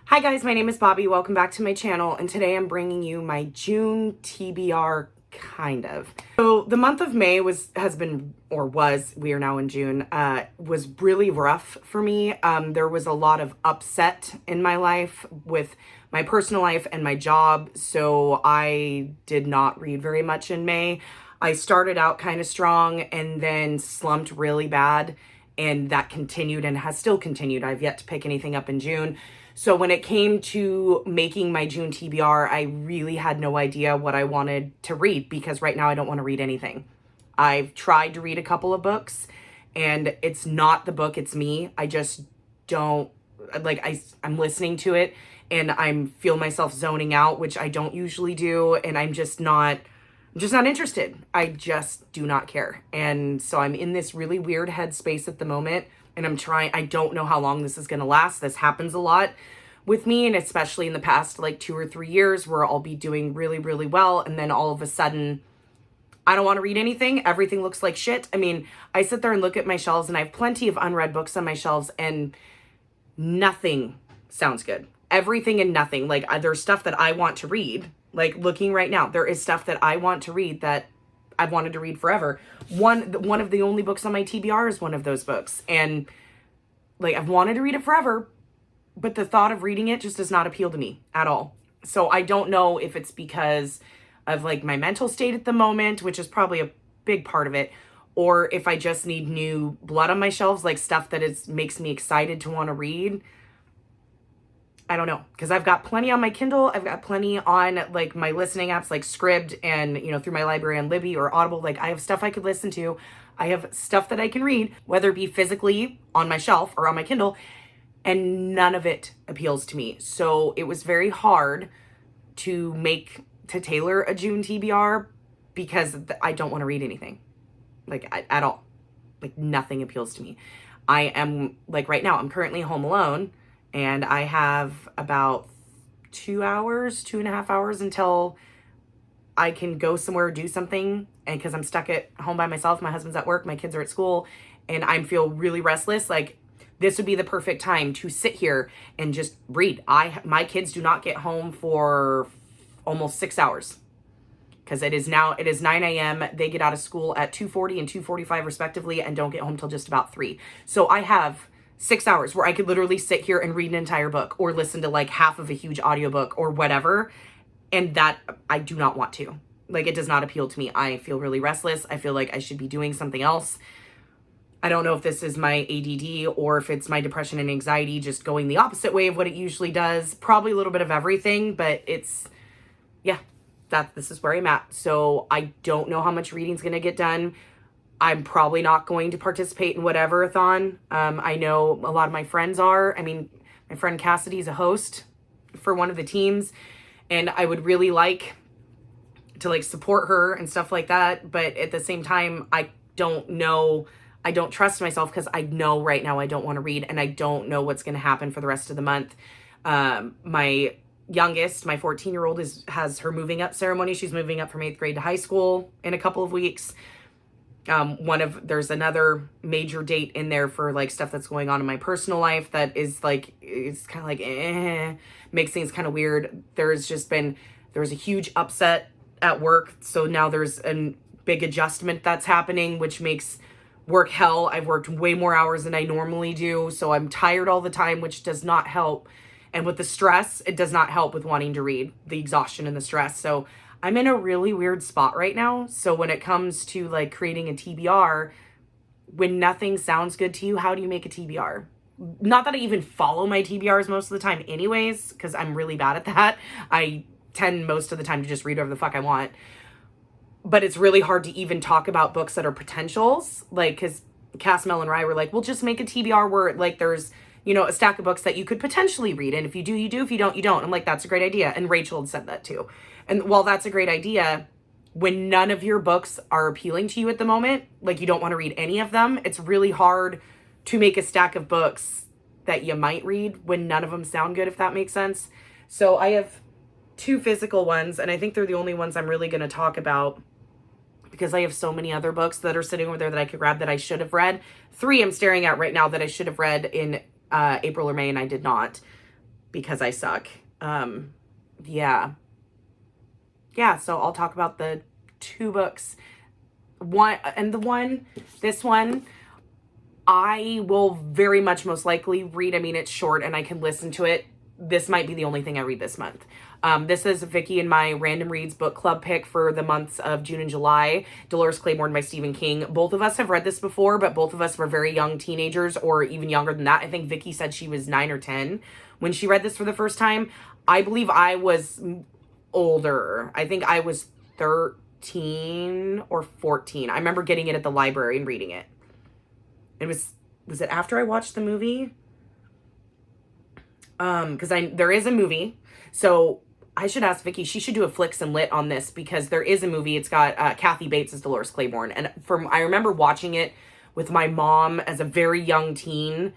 Hi guys, my name is Bobby. Welcome back to my channel, and today I'm bringing you my June TBR, kind of. So the month of May we are now in June, was really rough for me. There was a lot of upset in my life with my personal life and my job, so I did not read very much in May. I started out kind of strong and then slumped really bad, and that continued and has still continued. I've yet to pick anything up in June. So when it came to making my June TBR, I really had no idea what I wanted to read because right now I don't want to read anything. I've tried to read a couple of books and it's not the book, it's me. I just don't, I'm listening to it and I feel myself zoning out, which I don't usually do. And I'm just not interested. I just do not care. And so I'm in this really weird headspace at the moment. And I don't know how long this is going to last. This happens a lot with me, and especially in the past, 2 or 3 years, where I'll be doing really, really well. And then all of a sudden, I don't want to read anything. Everything looks like shit. I mean, I sit there and look at my shelves, and I have plenty of unread books on my shelves, and nothing sounds good. Everything and nothing. There's stuff that I want to read. Looking right now, there is stuff that I want to read that I've wanted to read forever. One of the only books on my TBR is one of those books. And I've wanted to read it forever, but the thought of reading it just does not appeal to me at all. So I don't know if it's because of my mental state at the moment, which is probably a big part of it, or if I just need new blood on my shelves, stuff that makes me excited to want to read. I don't know, because I've got plenty on my Kindle. I've got plenty on my listening apps like Scribd and, through my library on Libby or Audible. I have stuff I could listen to. I have stuff that I can read, whether it be physically on my shelf or on my Kindle, and none of it appeals to me. So it was very hard to tailor a June TBR because I don't want to read anything, at all. Nothing appeals to me. I am, right now, I'm currently home alone. And I have about 2.5 hours until I can go somewhere, do something. And because I'm stuck at home by myself, my husband's at work, my kids are at school, and I feel really restless. This would be the perfect time to sit here and just read. My kids do not get home for almost 6 hours because it is 9 a.m. They get out of school at 2:40 and 2:45 respectively and don't get home till just about 3. So I have 6 hours where I could literally sit here and read an entire book or listen to half of a huge audiobook or whatever. And that I do not want to. It does not appeal to me. I feel really restless. I feel like I should be doing something else. I don't know if this is my ADD or if it's my depression and anxiety just going the opposite way of what it usually does. Probably a little bit of everything, but this is where I'm at. So I don't know how much reading's going to get done. I'm probably not going to participate in whatever-a-thon. I know a lot of my friends are. I mean, my friend Cassidy's a host for one of the teams, and I would really like to support her and stuff like that. But at the same time, I don't know. I don't trust myself because I know right now I don't want to read, and I don't know what's going to happen for the rest of the month. My youngest, my 14-year-old, has her moving up ceremony. She's moving up from 8th grade to high school in a couple of weeks. There's another major date in there for stuff that's going on in my personal life that is it's kind of makes things kind of weird. There was a huge upset at work. So now there's a big adjustment that's happening, which makes work hell. I've worked way more hours than I normally do. So I'm tired all the time, which does not help. And with the stress, it does not help with wanting to read, the exhaustion and the stress. So I'm in a really weird spot right now. So when it comes to creating a TBR, when nothing sounds good to you, how do you make a TBR? Not that I even follow my TBRs most of the time anyways, because I'm really bad at that. I tend most of the time to just read whatever the fuck I want. But it's really hard to even talk about books that are potentials. Because Cass, Mel, and Rye were we'll just make a TBR where there's, a stack of books that you could potentially read. And if you do, you do. If you don't, you don't. I'm that's a great idea. And Rachel had said that too. And while that's a great idea, when none of your books are appealing to you at the moment, you don't want to read any of them, it's really hard to make a stack of books that you might read when none of them sound good, if that makes sense. So I have 2 physical ones, and I think they're the only ones I'm really going to talk about because I have so many other books that are sitting over there that I could grab that I should have read. 3 I'm staring at right now that I should have read in April or May, and I did not. because I suck. Yeah. So I'll talk about the 2 books. This one, I will very much most likely read. I mean, it's short and I can listen to it. This might be the only thing I read this month. This is Vicky and my Random Reads book club pick for the months of June and July. Dolores Clayborne by Stephen King. Both of us have read this before, but both of us were very young teenagers, or even younger than that. I think Vicky said she was 9 or 10 when she read this for the first time. I believe I was older. I think I was 13 or 14. I remember getting it at the library and reading it. It was it after I watched the movie? Because there is a movie. So I should ask Vicky. She should do a Flicks and Lit on this, because there is a movie. It's got Kathy Bates as Dolores Clayborne. And I remember watching it with my mom as a very young teen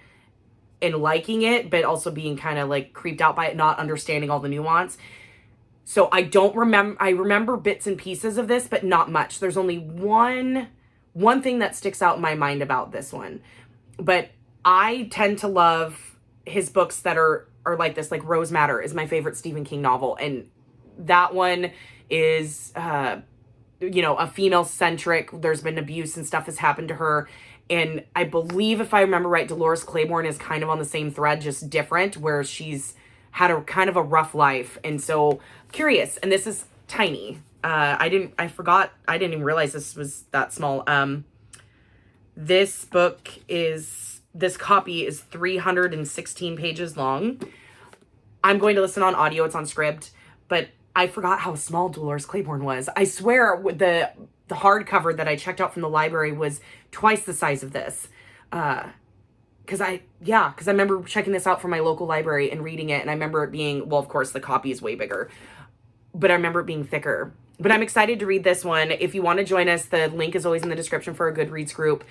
and liking it, but also being kind of like creeped out by it, not understanding all the nuance. So I remember bits and pieces of this, but not much. There's only one thing that sticks out in my mind about this one. But I tend to love his books that are like this. Like Rose Madder is my favorite Stephen King novel. And that one is, a female centric. There's been abuse and stuff has happened to her. And I believe, if I remember right, Dolores Clayborne is kind of on the same thread, just different, where she's had a kind of a rough life. And so curious. And this is tiny. I didn't even realize this was that small. This copy is 316 pages long. I'm going to listen on audio. It's on Scribd, but I forgot how small Dolores Clayborne was. I swear the hardcover that I checked out from the library was twice the size of this. Because I remember checking this out from my local library and reading it, and I remember it being, well, of course, the copy is way bigger, but I remember it being thicker. But I'm excited to read this one. If you want to join us, the link is always in the description for a Goodreads group.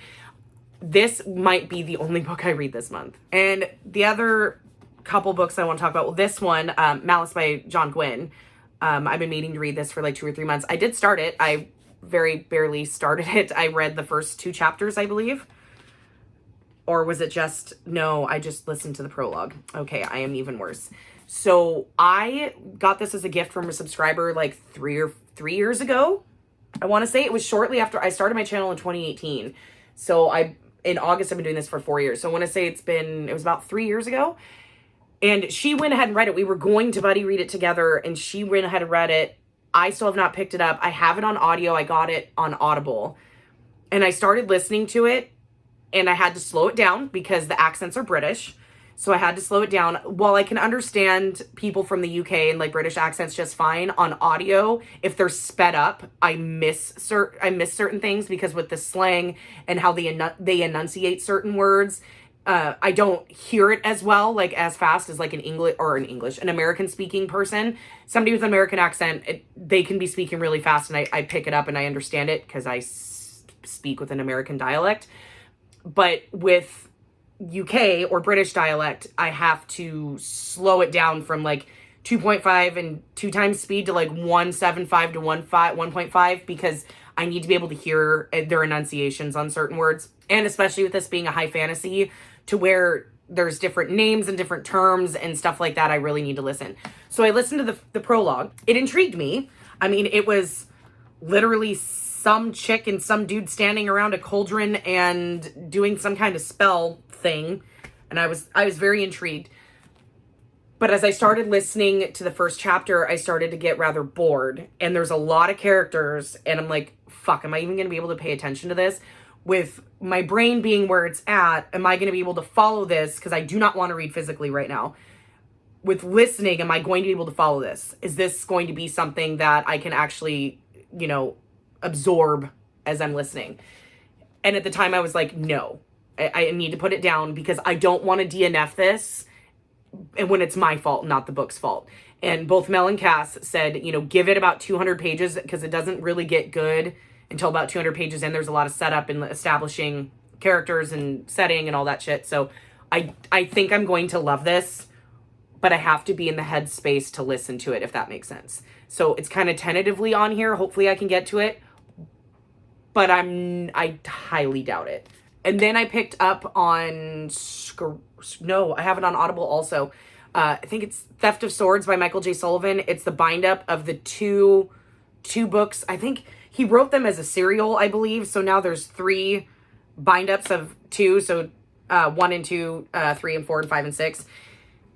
This might be the only book I read this month. And the other couple books I want to talk about, well, this one, Malice by Gwynn. I've been meaning to read this for like 2 or 3 months. I did start it. I very barely started it. I read the first 2 chapters, I believe. Or was it just, no, I just listened to the prologue. Okay, I am even worse. So I got this as a gift from a subscriber like 3 years ago. I want to say it was shortly after I started my channel in 2018. So in August, I've been doing this for 4 years. So I want to say it was about 3 years ago. And she went ahead and read it. We were going to buddy read it together, and she went ahead and read it. I still have not picked it up. I have it on audio. I got it on Audible. And I started listening to it, and I had to slow it down because the accents are British. So I had to slow it down. While I can understand people from the UK and like British accents just fine, on audio, if they're sped up, I miss certain things, because with the slang and how they enunciate certain words, I don't hear it as well, like as fast as like an American speaking person. Somebody with an American accent, they can be speaking really fast, and I pick it up and I understand it because I speak with an American dialect. But with UK or British dialect, I have to slow it down from like 2.5 and 2 times speed to like 1.75 to 1.5, because I need to be able to hear their enunciations on certain words. And especially with this being a high fantasy, to where there's different names and different terms and stuff like that, I really need to listen. So I listened to the prologue. It intrigued me. I mean, it was literally some chick and some dude standing around a cauldron and doing some kind of spell thing. And I was very intrigued. But as I started listening to the first chapter, I started to get rather bored. And there's a lot of characters, and I'm like, fuck, am I even going to be able to pay attention to this? With my brain being where it's at, am I going to be able to follow this? Because I do not want to read physically right now. With listening, am I going to be able to follow this? Is this going to be something that I can actually, absorb as I'm listening? And at the time I was like, no, I need to put it down, because I don't want to DNF this, and when it's my fault, not the book's fault. And both Mel and Cass said, give it about 200 pages, because it doesn't really get good until about 200 pages in. There's a lot of setup and establishing characters and setting and all that shit. So I think I'm going to love this, but I have to be in the headspace to listen to it, if that makes sense. So it's kind of tentatively on here. Hopefully I can get to it, but I highly doubt it. And then I picked up on, I have it on Audible also. I think it's Theft of Swords by Michael J. Sullivan. It's the bind up of the two books. I think he wrote them as a serial, I believe. So now there's 3 bind ups of 2. So 1 and 2, 3 and 4 and 5 and 6.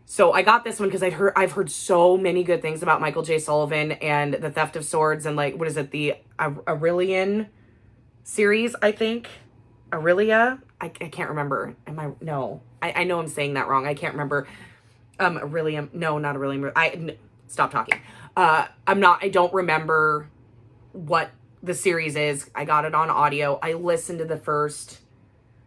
So I got this one because I've heard so many good things about Michael J. Sullivan and the Theft of Swords and like, what is it? The Aurelian series, I think. Aurelia? I can't remember. No. I know I'm saying that wrong. I can't remember. Aurelium. No, not Aurelium. Stop talking. I don't remember what the series is. I got it on audio. I listened to the first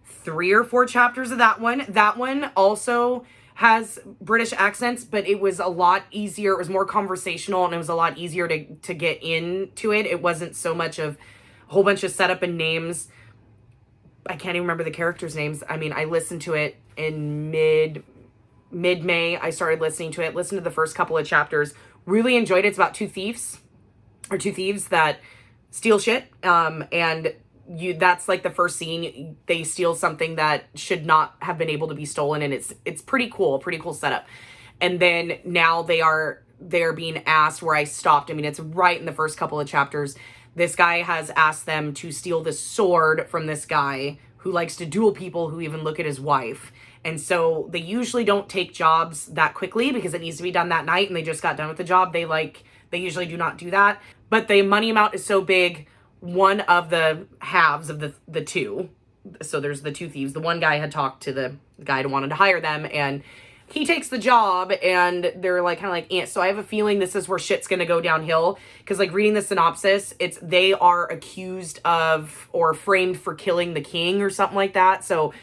3 or 4 chapters of that one. That one also has British accents, but it was a lot easier. It was more conversational and it was a lot easier to get into it. It wasn't so much of a whole bunch of setup and names. I can't even remember the characters' names. I mean, I listened to it in mid-May. I started listening to it, listened to the first couple of chapters, really enjoyed it. It's about 2 thieves that steal shit. And that's like the first scene. They steal something that should not have been able to be stolen. And it's pretty cool setup. And then now they're being asked where I stopped. I mean, it's right in the first couple of chapters. This guy has asked them to steal this sword from this guy who likes to duel people who even look at his wife. And so they usually don't take jobs that quickly because it needs to be done that night and they just got done with the job. They usually do not do that. But the money amount is so big, one of the halves of the 2. So there's the 2 thieves. The one guy had talked to the guy who wanted to hire them and he takes the job and they're like kind of like, so I have a feeling this is where shit's going to go downhill. Because like reading the synopsis, they are accused of or framed for killing the king or something like that. So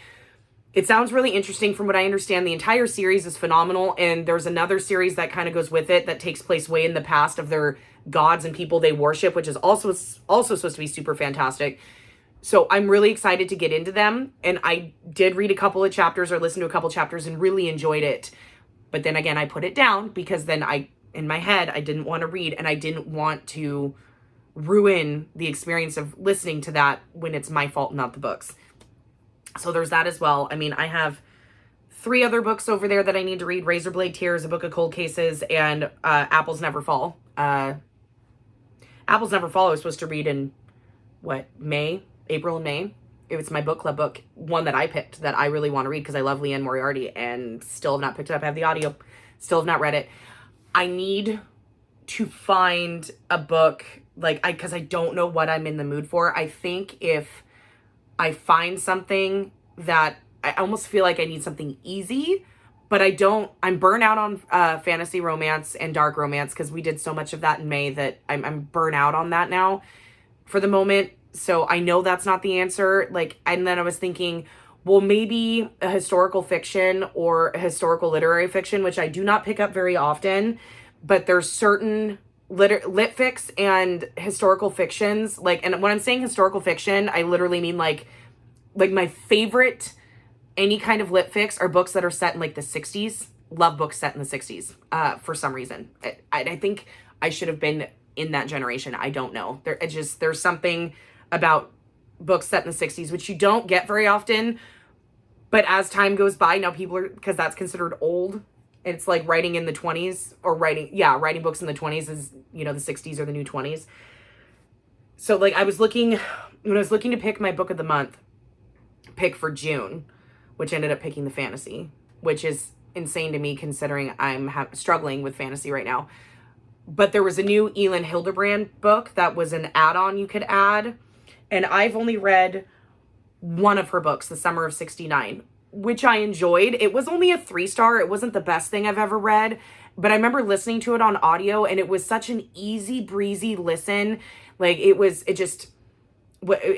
it sounds really interesting. From what I understand, the entire series is phenomenal. And there's another series that kind of goes with it that takes place way in the past of their gods and people they worship, which is also supposed to be super fantastic. So I'm really excited to get into them. And I did read a couple of chapters or listen to a couple chapters and really enjoyed it. But then again, I put it down because then in my head, I didn't want to read and I didn't want to ruin the experience of listening to that when it's my fault, not the books. So there's that as well. I mean, I have 3 other books over there that I need to read. Razorblade Tears, A Book of Cold Cases, and Apples Never Fall. Apples Never Fall I was supposed to read in, April and May. It was my book club book, one that I picked that I really want to read because I love Leanne Moriarty and still have not picked it up. I have the audio, still have not read it. I need to find a book because I don't know what I'm in the mood for. I think if I find something that I almost feel like I need something easy, but I'm burnt out on fantasy romance and dark romance because we did so much of that in May that I'm burnt out on that now for the moment. So I know that's not the answer. And then I was thinking, well, maybe a historical fiction or a historical literary fiction, which I do not pick up very often, but there's certain lit fics and historical fictions. And when I'm saying historical fiction, I literally mean like my favorite any kind of lit fics are books that are set in the 60s. Love books set in the 60s for some reason. I think I should have been in that generation. I don't know. There's something about books set in the 60s, which you don't get very often. But as time goes by, now because that's considered old. It's like writing in the 20s or writing books in the 20s is, the 60s or the new 20s. So when I was looking to pick my book of the month, pick for June, which ended up picking the fantasy, which is insane to me considering I'm struggling with fantasy right now. But there was a new Elin Hilderbrand book that was an add-on you could add. And I've only read one of her books, The Summer of '69, which I enjoyed. It was only a 3-star. It wasn't the best thing I've ever read. But I remember listening to it on audio and it was such an easy breezy listen. It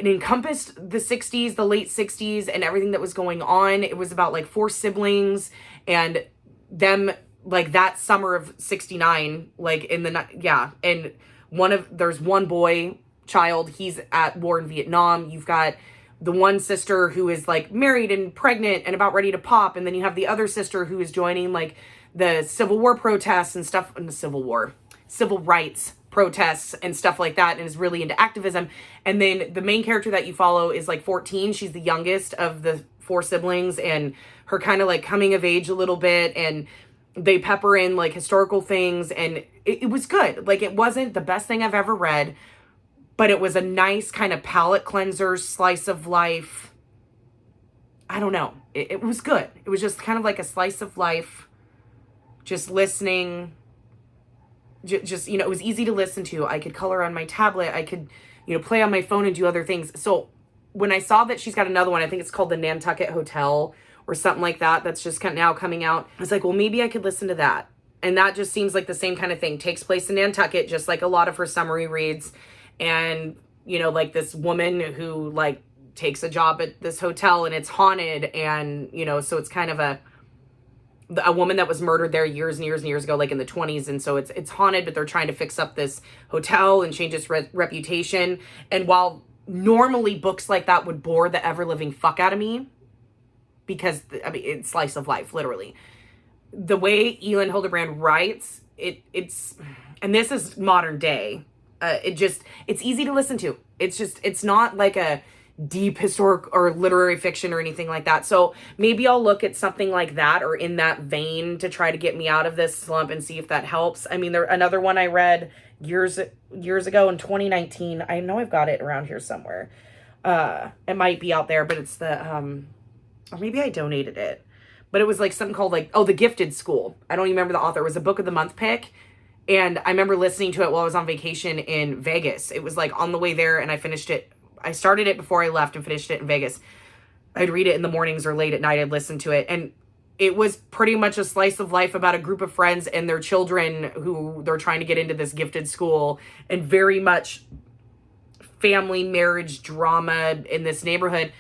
encompassed the 60s, the late 60s and everything that was going on. It was about 4 siblings and them that summer of '69, and there's one boy child, he's at war in Vietnam. You've got the one sister who is married and pregnant and about ready to pop. And then you have the other sister who is joining the Civil War protests and stuff in the civil rights protests and stuff like that. And is really into activism. And then the main character that you follow is 14. She's the youngest of the 4 siblings and her kind of coming of age a little bit. And they pepper in like historical things, and it was good. Like, it wasn't the best thing I've ever read, but it was a nice kind of palate cleanser, slice of life. I don't know. It was good. It was just kind of like a slice of life, just listening. Just, you know, it was easy to listen to. I could color on my tablet. I could, you know, play on my phone and do other things. So when I saw that she's got another one, I think it's called the Nantucket Hotel or something like that, that's just now coming out. I was like, well, maybe I could listen to that. And that just seems like the same kind of thing. Takes place in Nantucket, just like a lot of her summary reads. And, you know, like this woman who like takes a job at this hotel and it's haunted. And, you know, so it's kind of a woman that was murdered there years and years and years ago, like in the 20s. And so it's haunted, but they're trying to fix up this hotel and change its reputation. And while normally books like that would bore the ever living fuck out of me, because I mean, it's slice of life, literally. The way Elin Hilderbrand writes, it's, and this is modern day. It's easy to listen to. It's not like a deep historic or literary fiction or anything like that. So maybe I'll look at something like that or in that vein to try to get me out of this slump and see if that helps. I mean, another one I read years ago in 2019. I know I've got it around here somewhere. It might be out there, but it's the, or maybe I donated it, but it was like something called like, The Gifted School. I don't even remember the author. It was a book of the month pick. And I remember listening to it while I was on vacation in Vegas. It was like on the way there, and I finished it. I started it before I left and finished it in Vegas. I'd read it in the mornings or late at night. I'd listen to it. And it was pretty much a slice of life about a group of friends and their children who they're trying to get into this gifted school, and very much family marriage drama in this neighborhood.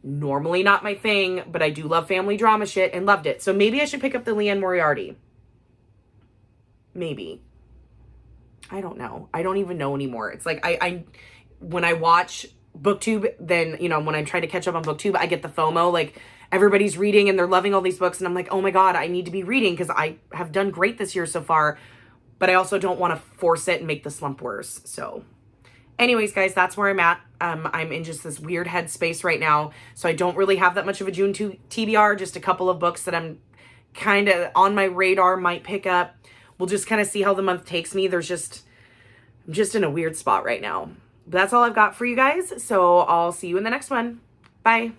Normally not my thing, but I do love family drama shit and loved it. So maybe I should pick up the Leanne Moriarty. Maybe. I don't know. I don't even know anymore. It's like I when I watch BookTube, then, you know, when I try to catch up on BookTube, I get the FOMO. Like, everybody's reading and they're loving all these books. And I'm like, oh my God, I need to be reading because I have done great this year so far. But I also don't want to force it and make the slump worse. So anyways, guys, that's where I'm at. I'm in just this weird headspace right now. So I don't really have that much of a June TBR. Just a couple of books that I'm kind of on my radar, might pick up. We'll just kind of see how the month takes me. I'm just in a weird spot right now. But that's all I've got for you guys. So I'll see you in the next one. Bye.